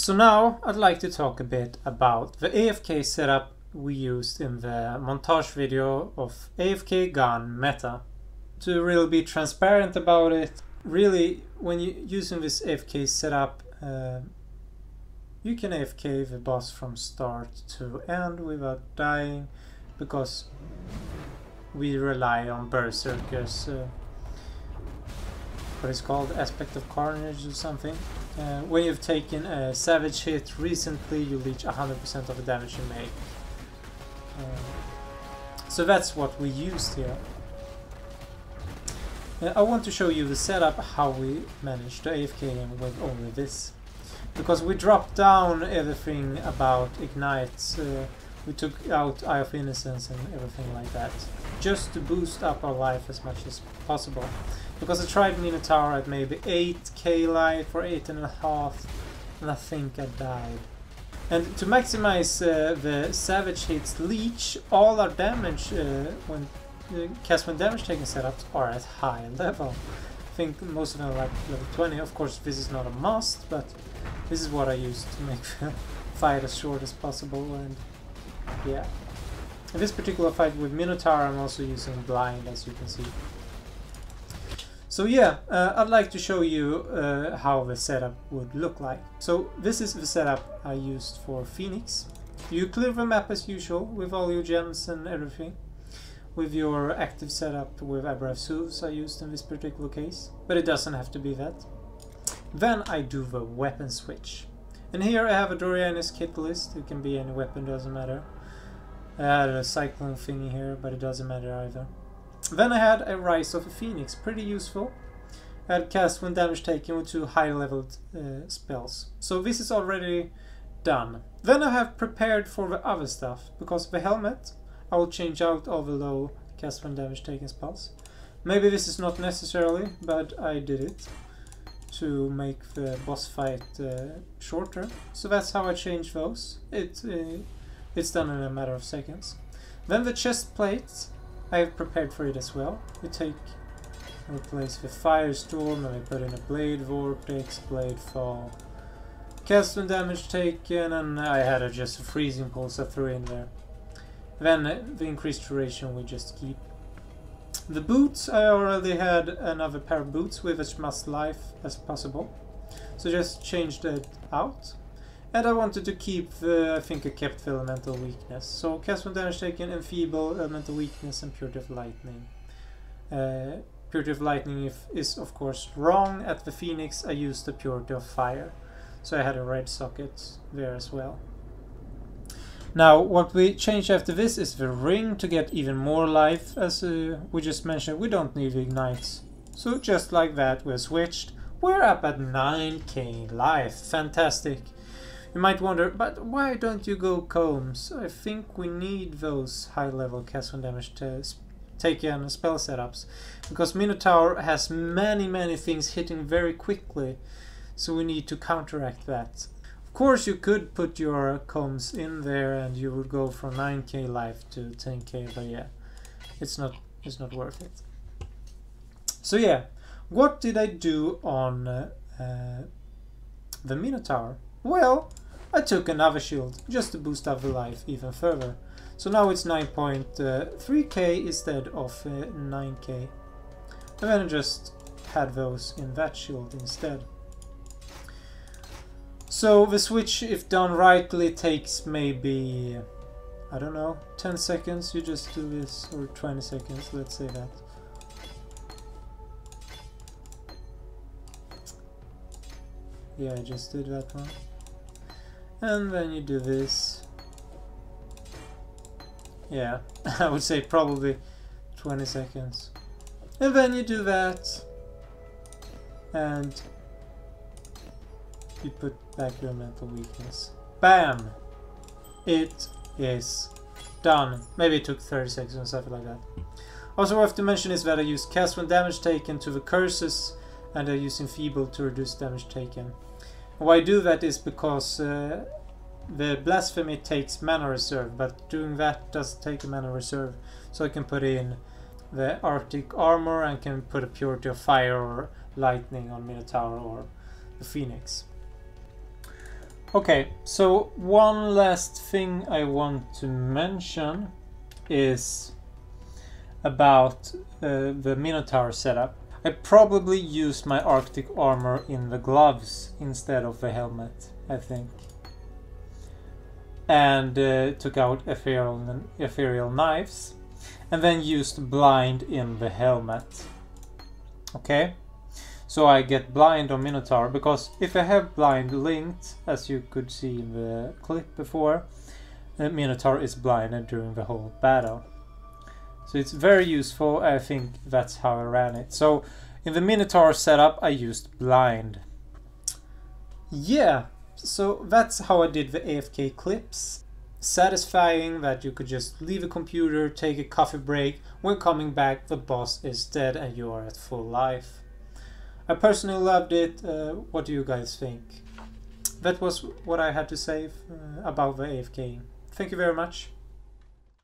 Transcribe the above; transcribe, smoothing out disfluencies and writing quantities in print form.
So now I'd like to talk a bit about the AFK setup we used in the montage video of AFK Gone Meta. To really be transparent about it, really when you're using this AFK setup, you can AFK the boss from start to end without dying, because we rely on berserkers, what is called aspect of carnage or something. When you've taken a savage hit recently, you reach 100% of the damage you make. So that's what we used here. I want to show you the setup, how we managed to AFK him with only this. Because we dropped down everything about ignites, we took out Eye of Innocence and everything like that, just to boost up our life as much as possible. Because I tried Minotaur at maybe 8k life or 8.5, and I think I died. And to maximize the savage hits leech, all our damage when cast when damage taking setups are at high level. I think most of them are like level 20. Of course this is not a must, but this is what I use to make the fight as short as possible. And yeah, in this particular fight with Minotaur I'm also using blind, as you can see. So yeah, I'd like to show you how the setup would look like. So this is the setup I used for Phoenix. You clear the map as usual with all your gems and everything. With your active setup with Abrah's Hooves I used in this particular case. But it doesn't have to be that. Then I do the weapon switch. And here I have a Dorian's kit list. It can be any weapon, doesn't matter. I had a cyclone thingy here, but it doesn't matter either. Then I had a Rise of a Phoenix, pretty useful. I had cast when damage taken with 2 high leveled spells. So this is already done. Then I have prepared for the other stuff, because the helmet I will change out all the low cast when damage taken spells. Maybe this is not necessarily, but I did it to make the boss fight shorter. So that's how I changed those. It's done in a matter of seconds. Then the chest plates, I have prepared for it as well. We replace the Firestorm and I put in a Blade Vortex, Blade Fall, cast when damage taken, and I had just a Freezing Pulse I threw in there. Then the increased duration we just keep. The boots, I already had another pair of boots with as much life as possible, so just changed it out. And I wanted to keep I think I kept the elemental weakness. So cast when damage taken, enfeeble, elemental weakness, and purity of lightning. Purity of lightning is of course wrong. At the Phoenix I used the purity of fire, so I had a red socket there as well. Now what we changed after this is the ring to get even more life. As we just mentioned, we don't need ignites. So just like that we're switched. We're up at 9k life. Fantastic. You might wonder, but why don't you go combs? I think we need those high level cast when damage taken spell setups, because Minotaur has many things hitting very quickly, so we need to counteract that. Of course you could put your combs in there and you would go from 9k life to 10k, but yeah, it's not worth it. So yeah, what did I do on the Minotaur? Well, I took another shield just to boost up the life even further. So now it's 9.3k instead of 9k. And then I just had those in that shield instead. So the switch, if done rightly, takes maybe, I don't know, 10 seconds. You just do this, or 20 seconds, let's say that. Yeah, I just did that one. And then you do this. Yeah, I would say probably 20 seconds. And then you do that. And you put back your mental weakness. Bam! It is done. Maybe it took 30 seconds or something like that. Also worth to mention is that I use cast when damage taken to the curses, and I use enfeeble to reduce damage taken. Why I do that is because the blasphemy takes mana reserve, but doing that doesn't take a mana reserve, so I can put in the Arctic armor and can put a purity of fire or lightning on Minotaur or the Phoenix. Okay, so one last thing I want to mention is about the Minotaur setup. I probably used my Arctic armor in the gloves instead of the helmet, I think. And took out ethereal knives, and then used blind in the helmet. Okay, so I get blind on Minotaur, because if I have blind linked, as you could see in the clip before, Minotaur is blinded during the whole battle. So it's very useful. I think that's how I ran it. So in the Minotaur setup I used blind. Yeah, so that's how I did the AFK clips. Satisfying that you could just leave a computer, take a coffee break, when coming back the boss is dead and you are at full life. I personally loved it. What do you guys think? That was what I had to say about the AFK. Thank you very much.